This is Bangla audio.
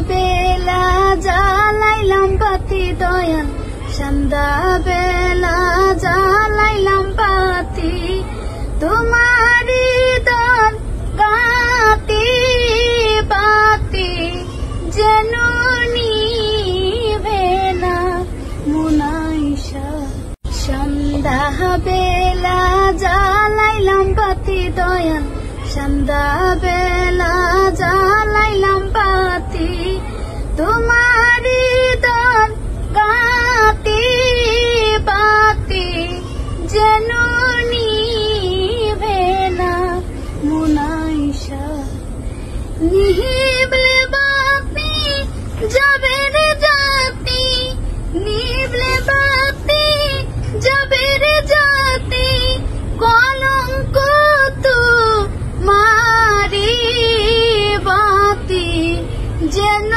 বেলা জ্বালাইলাম বাতি দয়াল, সন্ধ্যা বেলা জ্বালাইলাম বাতি, তোমারি দর গাতি বাতি যেন নিভে না মুনাইশা। সন্ধ্যা বেলা জ্বালাইলাম বাতি দয়াল, সন্ধ্যা বেলা জ্বালাইলাম বাতি, তোমারি দর গাতি বাতি যেন নিভে না মুনাইশা। নিভলে বাতি যাবে রে জাতি, নিভলে বাতি যাবে রে জাতি, কলঙ্ক তোমারি বাতি যেন